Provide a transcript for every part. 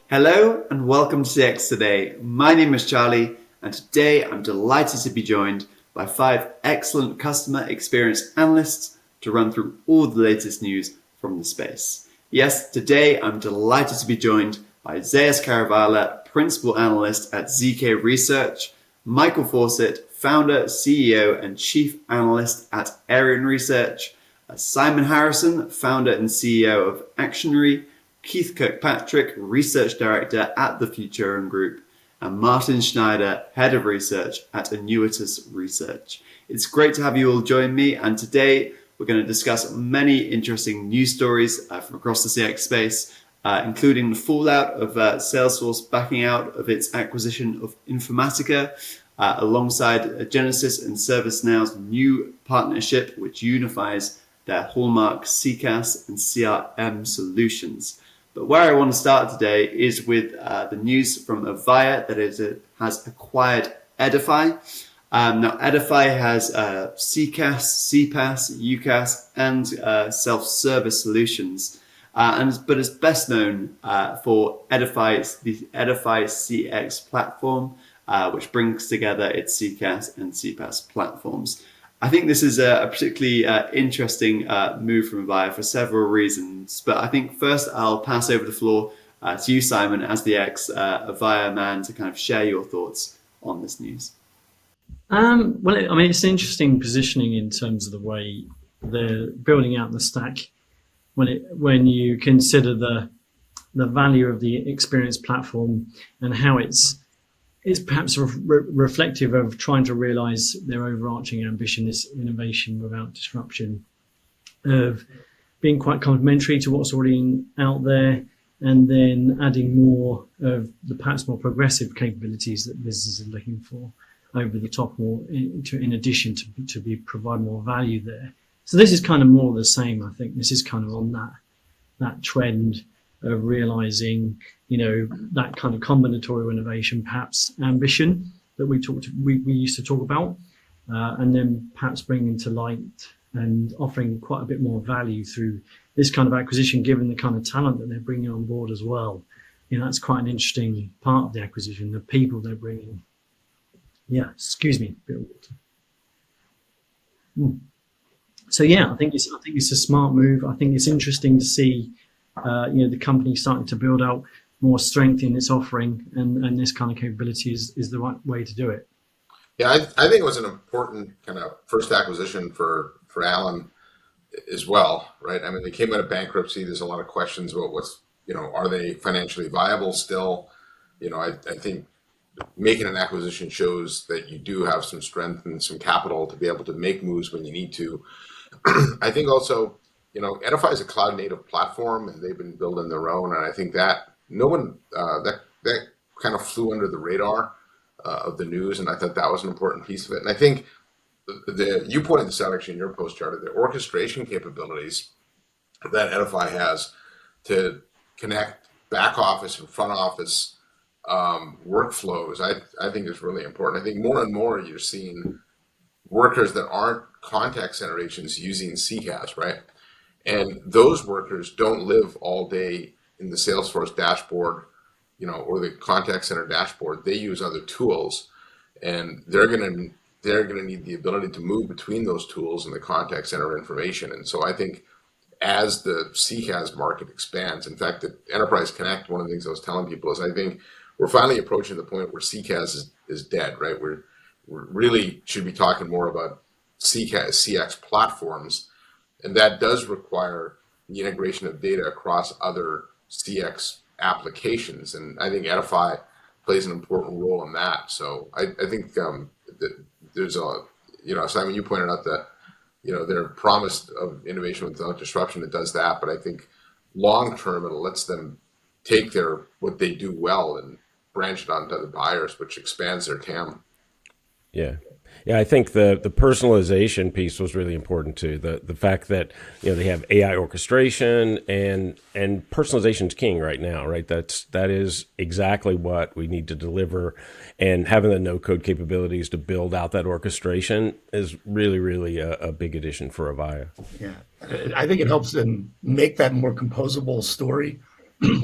Hello and welcome to CX Today. My name is Charlie, and today I'm delighted to be joined by 5 excellent customer experience analysts to run through all the latest news from the space. Yes, today I'm delighted to be joined by Zeus Caravala, Principal Analyst at ZK Research, Michael Fawcett, Founder, CEO, and Chief Analyst at Arian Research, Simon Harrison, Founder and CEO of Actionary, Keith Kirkpatrick, Research Director at the Futurum Group, and Martin Schneider, Head of Research at Annuitas Research. It's great to have you all join me, and today we're going to discuss many interesting news stories from across the CX space, including the fallout of Salesforce backing out of its acquisition of Informatica, alongside Genesys and ServiceNow's new partnership, which unifies their hallmark CCaaS and CRM solutions. But where I want to start today is with the news from Avaya that it has acquired Edify. Now, Edify has CCaaS, CPaaS, UCaaS, and self-service solutions. But it's best known for the Edify CX platform, which brings together its CCaaS and CPaaS platforms. I think this is a particularly interesting move from Avaya for several reasons. But I think first I'll pass over the floor to you, Simon, as the ex-Avaya man, to kind of share your thoughts on this news. It's an interesting positioning in terms of the way they're building out the stack. When you consider the value of the experience platform and how it's perhaps reflective of trying to realize their overarching ambition, this innovation without disruption, of being quite complementary to what's already out there, and then adding more of the perhaps more progressive capabilities that businesses are looking for over the top, more in addition to provide more value there. So this is kind of more of the same. I think this is kind of on that trend of realizing, that kind of combinatorial innovation, perhaps ambition that we used to talk about, and then perhaps bringing to light and offering quite a bit more value through this kind of acquisition, given the kind of talent that they're bringing on board as well. That's quite an interesting part of the acquisition, the people they're bringing. Yeah, excuse me, a bit of water. So yeah, I think it's a smart move. I think it's interesting to see, the company starting to build out more strength in its offering, and this kind of capability is the right way to do it. Yeah, I think it was an important kind of first acquisition for Alan as well, right? I mean, they came out of bankruptcy. There's a lot of questions about are they financially viable still? I think making an acquisition shows that you do have some strength and some capital to be able to make moves when you need to. I think also, Edify is a cloud native platform, and they've been building their own. And I think that no one, that kind of flew under the radar of the news. And I thought that was an important piece of it. And I think you pointed this out actually in your post, Charlie, the orchestration capabilities that Edify has to connect back office and front office workflows, I think is really important. I think more and more you're seeing workers that aren't contact center agents using CCaaS, right? And those workers don't live all day in the Salesforce dashboard, or the contact center dashboard. They use other tools, and they're gonna need the ability to move between those tools and the contact center information. And so I think as the CCaaS market expands, in fact, the Enterprise Connect, one of the things I was telling people is I think we're finally approaching the point where CCaaS is dead, right? We really should be talking more about CCaaS, CX platforms, and that does require the integration of data across other CX applications, and I think Edify plays an important role in that. So I think there's Simon, you pointed out that their promise of innovation without disruption, it does that, but I think long term it lets them take what they do well and branch it onto other buyers, which expands their TAM. Yeah, I think the personalization piece was really important too. The fact that they have AI orchestration and personalization is king right now, right? That is exactly what we need to deliver, and having the no-code capabilities to build out that orchestration is really a big addition for Avaya. Yeah, I think it helps them make that more composable story.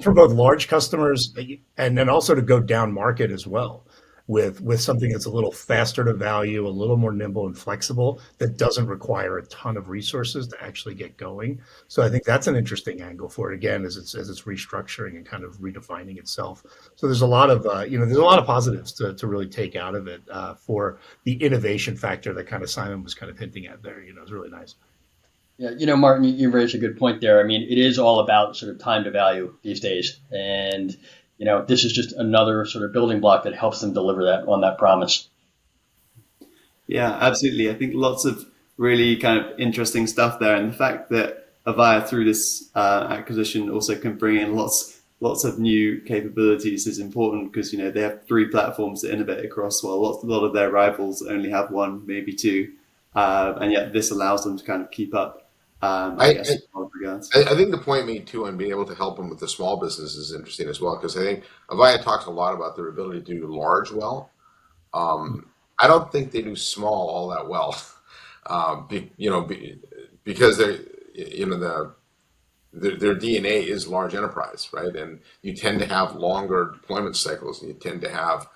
for both large customers and then also to go down market as well with something that's a little faster to value, a little more nimble and flexible that doesn't require a ton of resources to actually get going. So I think that's an interesting angle for it again as it's restructuring and kind of redefining itself. So there's a lot of there's a lot of positives to really take out of it for the innovation factor that kind of Simon was kind of hinting at there. It's really nice. Yeah, Martin, you raised a good point there. I mean, it is all about sort of time to value these days. And, this is just another sort of building block that helps them deliver that on that promise. Yeah, absolutely. I think lots of really kind of interesting stuff there. And the fact that Avaya through this acquisition also can bring in lots of new capabilities is important because, they have 3 platforms to innovate across, while a lot of their rivals only have 1, maybe 2. And yet this allows them to kind of keep up. I guess, in all regards. I think the point made too on being able to help them with the small business is interesting as well, because I think Avaya talks a lot about their ability to do large well. I don't think they do small all that well, because they're their DNA is large enterprise, right? And you tend to have longer deployment cycles, and you tend to have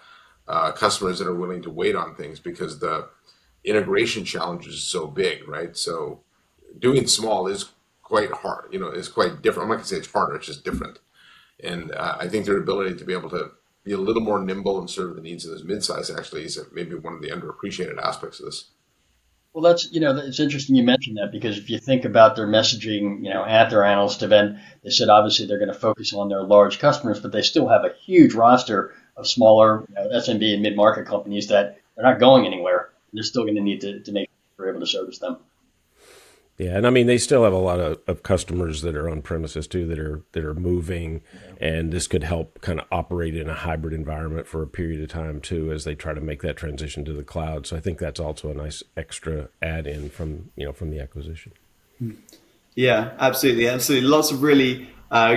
customers that are willing to wait on things because the integration challenge is so big, right? So doing small is quite hard, is quite different. I'm not gonna say it's harder, it's just different. And I think their ability to be able to be a little more nimble and serve the needs of those mid-size actually is maybe one of the underappreciated aspects of this. Well, that's, it's interesting you mentioned that because if you think about their messaging, at their analyst event, they said obviously they're going to focus on their large customers, but they still have a huge roster of smaller SMB and mid-market companies that they're not going anywhere. They're still going to need to make sure they're able to service them. Yeah, and I mean they still have a lot of customers that are on premises too that are moving, and this could help kind of operate in a hybrid environment for a period of time too as they try to make that transition to the cloud. So I think that's also a nice extra add-in from the acquisition. Yeah, absolutely. Lots of really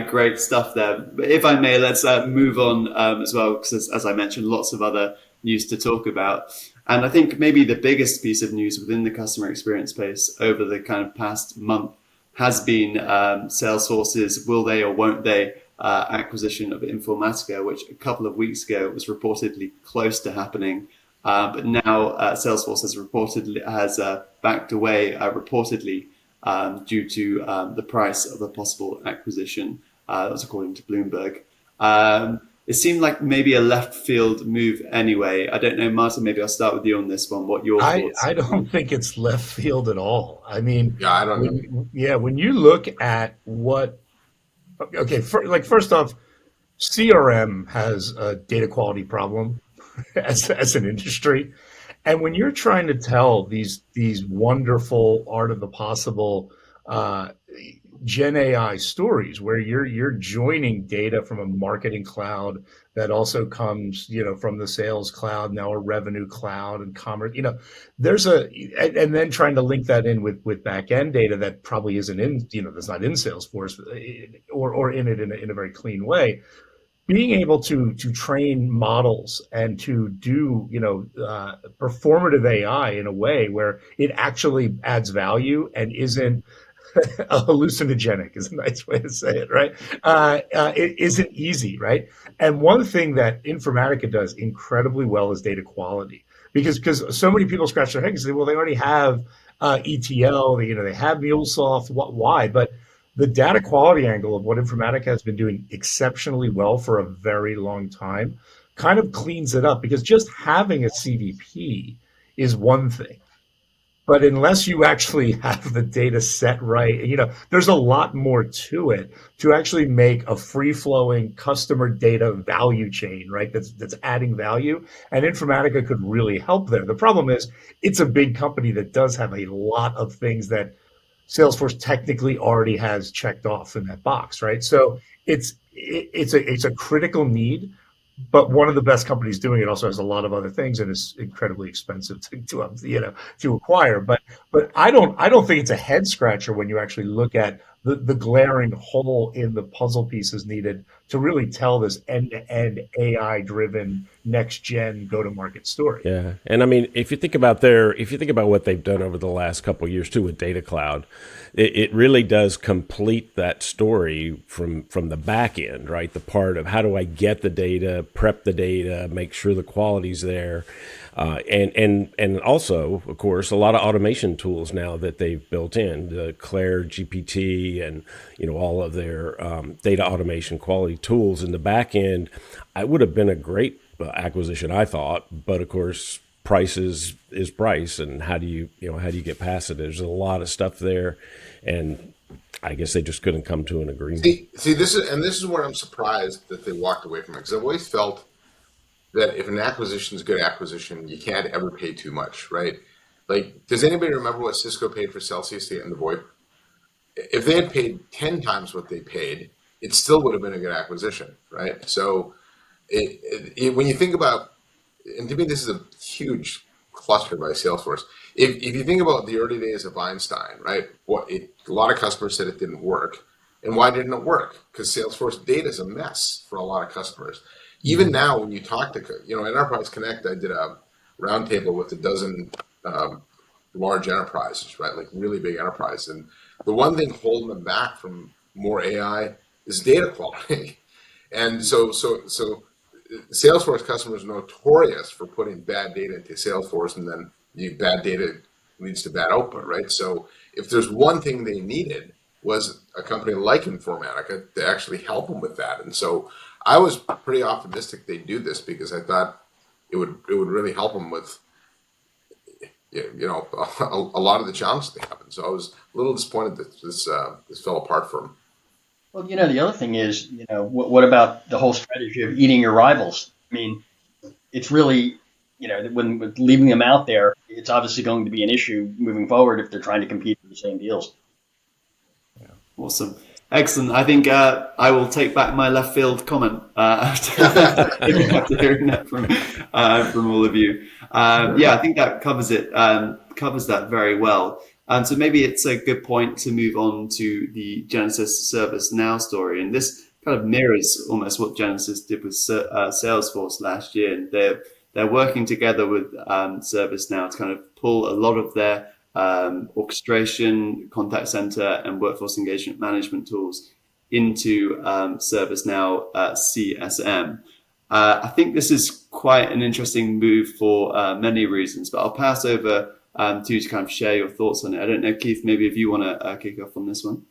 great stuff there. But if I may, let's move on as well, because as I mentioned, lots of other news to talk about. And I think maybe the biggest piece of news within the customer experience space over the kind of past month has been Salesforce's will they or won't they acquisition of Informatica, which a couple of weeks ago was reportedly close to happening. But now Salesforce has backed away reportedly due to the price of a possible acquisition. That was according to Bloomberg. It seemed like maybe a left field move anyway. I don't know, Martin, maybe I'll start with you on this one. What your thoughts? I don't think it's left field at all. I mean, Yeah, I don't know. when you look at first off, CRM has a data quality problem as an industry. And when you're trying to tell these wonderful art of the possible Gen AI stories where you're joining data from a marketing cloud that also comes, from the sales cloud, now a revenue cloud and commerce, and then trying to link that in with back end data that probably isn't in, that's not in Salesforce or in it in a very clean way. Being able to train models and to do, performative AI in a way where it actually adds value and isn't hallucinogenic is a nice way to say it, right? It isn't easy, right? And one thing that Informatica does incredibly well is data quality, because so many people scratch their head and say, well, they already have ETL, they have MuleSoft, why? But the data quality angle of what Informatica has been doing exceptionally well for a very long time kind of cleans it up, because just having a CDP is one thing. But unless you actually have the data set right, there's a lot more to it to actually make a free-flowing customer data value chain, right? That's adding value. And Informatica could really help there. The problem is it's a big company that does have a lot of things that Salesforce technically already has checked off in that box, right? So it's a critical need. But one of the best companies doing it also has a lot of other things and is incredibly expensive to acquire. But I don't think it's a head scratcher when you actually look at the glaring hole in the puzzle pieces needed to really tell this end-to-end AI-driven next-gen go-to-market story. Yeah, and I mean, if you think about what they've done over the last couple of years too with Data Cloud, it really does complete that story from the back end, right? The part of how do I get the data, prep the data, make sure the quality's there, and also, of course, a lot of automation tools now that they've built in, the Claire GPT, and all of their data automation quality tools in the back end. I would have been a great acquisition, I thought, but of course, price is price, and how do you get past it? There's a lot of stuff there, and I guess they just couldn't come to an agreement. See, this is where I'm surprised that they walked away from it, because I've always felt that if an acquisition is a good acquisition, you can't ever pay too much, right? Like, does anybody remember what Cisco paid for Celsius and the VoIP? If they had paid 10 times what they paid, it still would have been a good acquisition, right? So when you think about, and to me, this is a huge cluster by Salesforce. If you think about the early days of Einstein, right? A lot of customers said it didn't work. And why didn't it work? Because Salesforce data is a mess for a lot of customers. Even now, when you talk to, Enterprise Connect, I did a roundtable with a dozen large enterprises, right? Like really big enterprises. And the one thing holding them back from more AI is data quality. And so Salesforce customers are notorious for putting bad data into Salesforce, and then bad data leads to bad output, right? So if there's one thing they needed was a company like Informatica to actually help them with that. And so I was pretty optimistic they'd do this, because I thought it would really help them with a lot of the challenges they have. And so I was a little disappointed that this fell apart for them. Well, the other thing is, what about the whole strategy of eating your rivals? I mean, it's really, when with leaving them out there, it's obviously going to be an issue moving forward if they're trying to compete for the same deals. Awesome. Excellent. I think I will take back my left field comment after hearing that from all of you. I think that covers it. Covers that very well. And so maybe it's a good point to move on to the Genesys ServiceNow story. And this kind of mirrors almost what Genesys did with Salesforce last year. And they're working together with ServiceNow to kind of pull a lot of their orchestration, contact center, and workforce engagement management tools into ServiceNow CSM. I think this is quite an interesting move for many reasons, but I'll pass over to you to kind of share your thoughts on it. I don't know, Keith, maybe if you want to kick off on this one.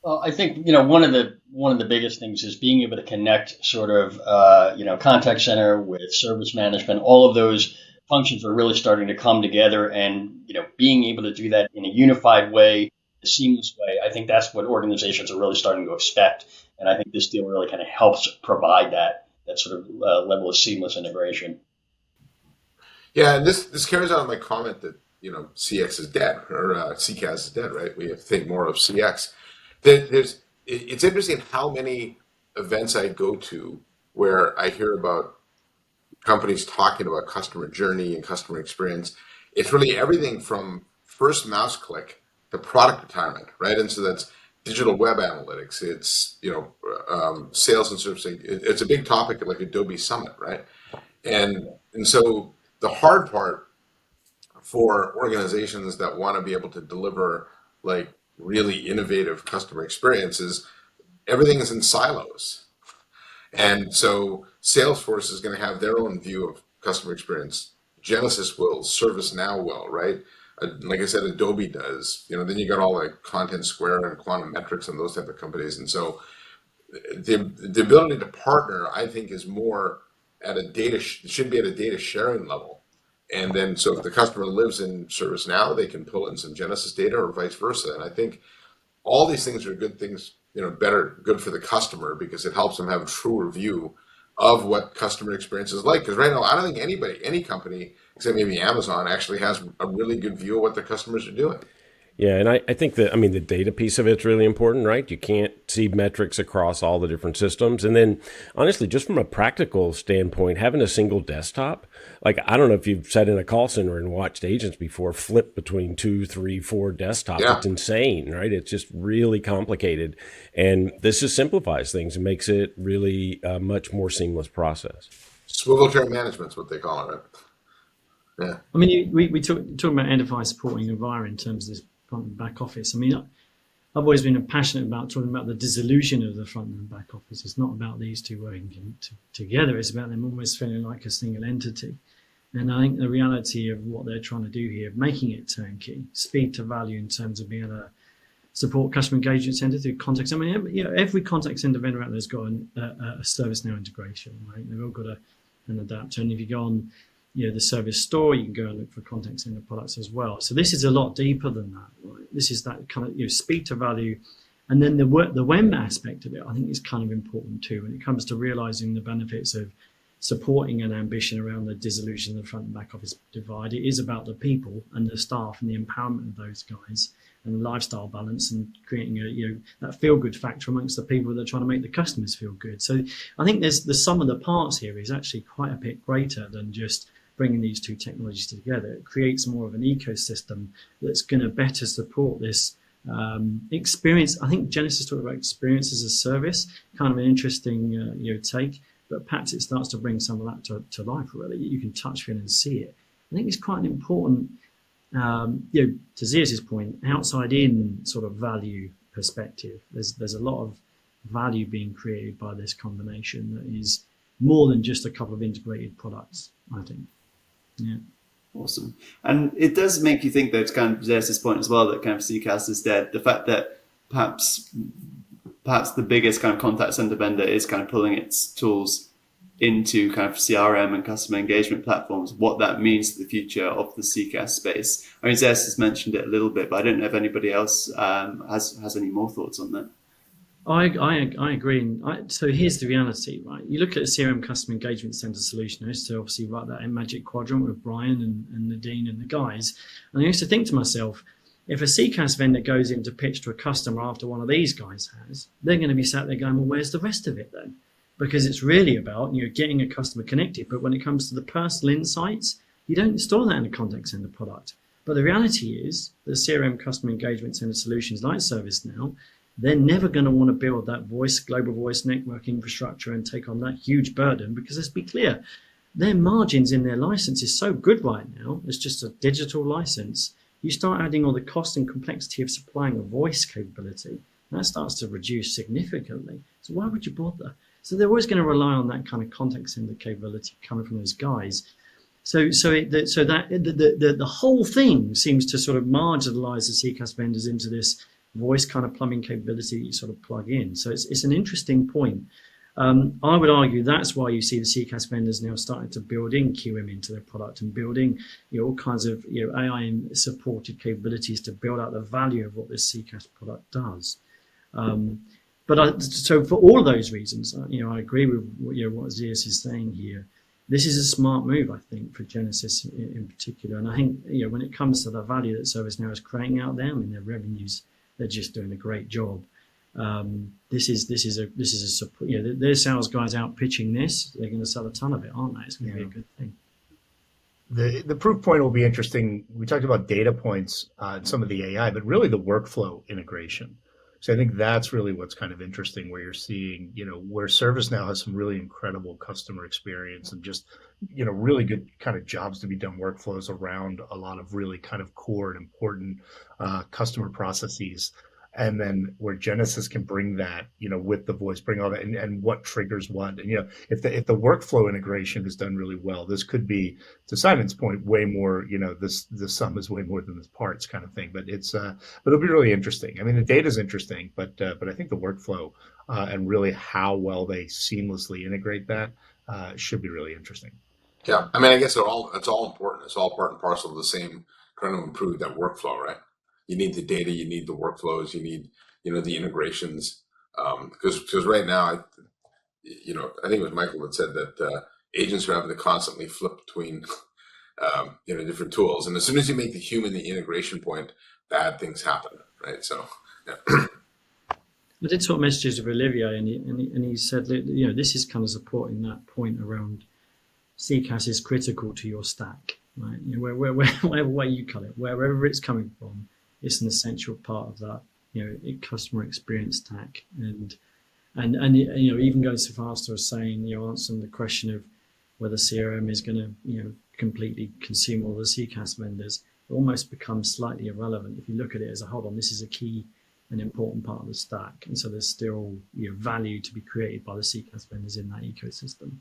Well, I think one of the biggest things is being able to connect sort of contact center with service management. All of those functions are really starting to come together, and being able to do that in a unified way, a seamless way. I think that's what organizations are really starting to expect, and I think this deal really kind of helps provide that sort of level of seamless integration. Yeah, and this carries on my comment that CX is dead, or CCaaS is dead, right? We have to think more of CX. It's interesting how many events I go to where I hear about companies talking about customer journey and customer experience. It's really everything from first mouse click to product retirement, right? And so that's digital web analytics. It's sales and servicing. It's a big topic at like Adobe Summit, right? And so the hard part for organizations that want to be able to deliver like really innovative customer experiences, everything is in silos. And so Salesforce is going to have their own view of customer experience. Genesys will, ServiceNow will, right? Like I said, Adobe does. Then you got all like Content Square and Quantum Metrics and those type of companies. And so the ability to partner, I think, is more at it should be at a data sharing level. And then, so if the customer lives in ServiceNow, they can pull in some Genesys data or vice versa. And I think all these things are good things, good for the customer, because it helps them have a truer view of what customer experience is like. Because right now, I don't think any company, except maybe Amazon, actually has a really good view of what their customers are doing. Yeah, and I think that, I mean, the data piece of it's really important, right? You can't see metrics across all the different systems. And then honestly, just from a practical standpoint, having a single desktop, like, I don't know if you've sat in a call center and watched agents before flip between 2, 3, 4 desktops. Yeah. It's insane, right? It's just really complicated. And this just simplifies things and makes it really a much more seamless process. Swivel chair management's what they call it, right? Yeah. I mean, we talk about Edify supporting Avaya in terms of this front and back office. I mean, I've always been passionate about talking about the dissolution of the front and back office. It's not about these two working together. It's about them almost feeling like a single entity. And I think the reality of what they're trying to do here, making it turnkey, speed to value in terms of being able to support customer engagement center through contact. I mean, every contact center vendor out there's got a ServiceNow integration, right? They've all got an adapter. And if you go on, the service store, you can go and look for contact center products as well. So this is a lot deeper than that, right? This is that kind of speed to value, and then the WEM aspect of it, I think, is kind of important too when it comes to realizing the benefits of supporting an ambition around the dissolution of the front and back office divide. It is about the people and the staff and the empowerment of those guys and the lifestyle balance and creating that feel good factor amongst the people that are trying to make the customers feel good. So I think there's the sum of the parts here is actually quite a bit greater than just bringing these two technologies together. It creates more of an ecosystem that's going to better support this experience. I think Genesys talked about experience as a service, kind of an interesting take, but perhaps it starts to bring some of that to life, really. You can touch, feel, and see it. I think it's quite an important, to Zeus's point, outside in sort of value perspective. There's a lot of value being created by this combination that is more than just a couple of integrated products, I think. Yeah. Awesome. And it does make you think, though, to kind of Zeus's point as well, that kind of CCaaS is dead. The fact that perhaps the biggest kind of contact center vendor is kind of pulling its tools into kind of CRM and customer engagement platforms, what that means to the future of the CCaaS space. I mean, Zeus has mentioned it a little bit, but I don't know if anybody else has any more thoughts on that. I agree. So here's the reality, right? You look at a CRM customer engagement center solution. I used to obviously write that in Magic Quadrant with Brian and Nadine and the guys. And I used to think to myself, if a CCaaS vendor goes in to pitch to a customer after one of these guys has, they're going to be sat there going, well, where's the rest of it then? Because it's really about getting a customer connected. But when it comes to the personal insights, you don't store that in a contact center product. But the reality is the CRM customer engagement center solutions like ServiceNow, they're never going to want to build that global voice network infrastructure and take on that huge burden because, let's be clear, their margins in their license is so good right now. It's just a digital license. You start adding all the cost and complexity of supplying a voice capability, that starts to reduce significantly. So why would you bother? So they're always going to rely on that kind of contact center capability coming from those guys. So the whole thing seems to sort of marginalize the CCaaS vendors into this voice kind of plumbing capability you sort of plug in. So it's an interesting point. I would argue that's why you see the CCaaS vendors now starting to build in QM into their product and building all kinds of AI supported capabilities to build out the value of what this CCaaS product does. So for all of those reasons, I agree with what Zeus is saying here. This is a smart move, I think, for Genesys in particular. And I think when it comes to the value that ServiceNow is creating out there, I mean, their revenues, they're just doing a great job. This is their sales guys out pitching this. They're going to sell a ton of it, aren't they? It's going to be a good thing. The proof point will be interesting. We talked about data points and some of the AI, but really the workflow integration. So I think that's really what's kind of interesting, where you're seeing, where ServiceNow has some really incredible customer experience and just, really good kind of jobs to be done, workflows around a lot of really kind of core and important customer processes. And then where Genesys can bring that, with the voice, bring all that, and what triggers what. And, if the workflow integration is done really well, this could be, to Simon's point, way more, the sum is way more than the parts kind of thing. But but it'll be really interesting. I mean, the data is interesting, but I think the workflow and really how well they seamlessly integrate that should be really interesting. Yeah. I mean, I guess it's all important. It's all part and parcel of the same trying to improve that workflow, right? You need the data, you need the workflows, you need, the integrations. Because right now, I think it was Michael that said that agents are having to constantly flip between different tools. And as soon as you make the human the integration point, bad things happen, right? So, yeah. I did talk messages with Olivier, and he said that this is kind of supporting that point around CCaaS is critical to your stack, right? Whatever way you cut it, wherever it's coming from, it's an essential part of that customer experience stack, and even going so far as saying answering the question of whether CRM is going to completely consume all the CCaaS vendors, it almost becomes slightly irrelevant if you look at it as a hold on. This is a key and important part of the stack, and so there's still value to be created by the CCaaS vendors in that ecosystem.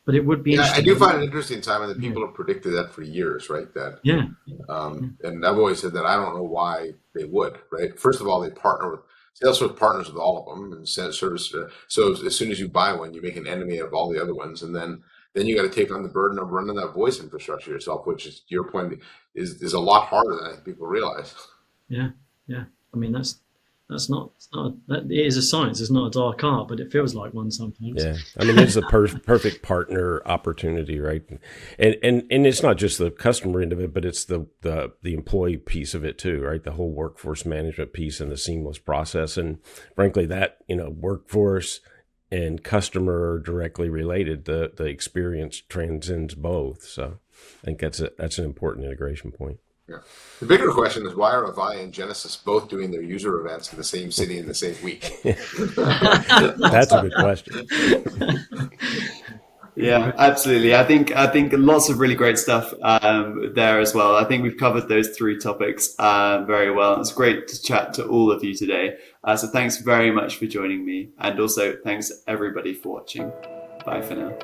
But it would be interesting. I do find it interesting, Simon, that people have predicted that for years, right? That and I've always said that I don't know why they would, right? First of all, they partner with Salesforce partners with all of them and service. So as soon as you buy one, you make an enemy of all the other ones, and then you got to take on the burden of running that voice infrastructure yourself, which is, to your point, is a lot harder than I think people realize. Yeah. I mean, that is a science. It's not a dark art, but it feels like one sometimes. Yeah, I mean, it's a perfect partner opportunity, right? And it's not just the customer end of it, but it's the employee piece of it too, right? The whole workforce management piece and the seamless process, and frankly, that workforce and customer are directly related. The experience transcends both, so I think that's an important integration point. Yeah. The bigger question is, why are Avaya and Genesys both doing their user events in the same city in the same week? That's a good question. Yeah, absolutely. I think lots of really great stuff there as well. I think we've covered those three topics very well. It's great to chat to all of you today. So thanks very much for joining me, and also thanks everybody for watching. Bye for now.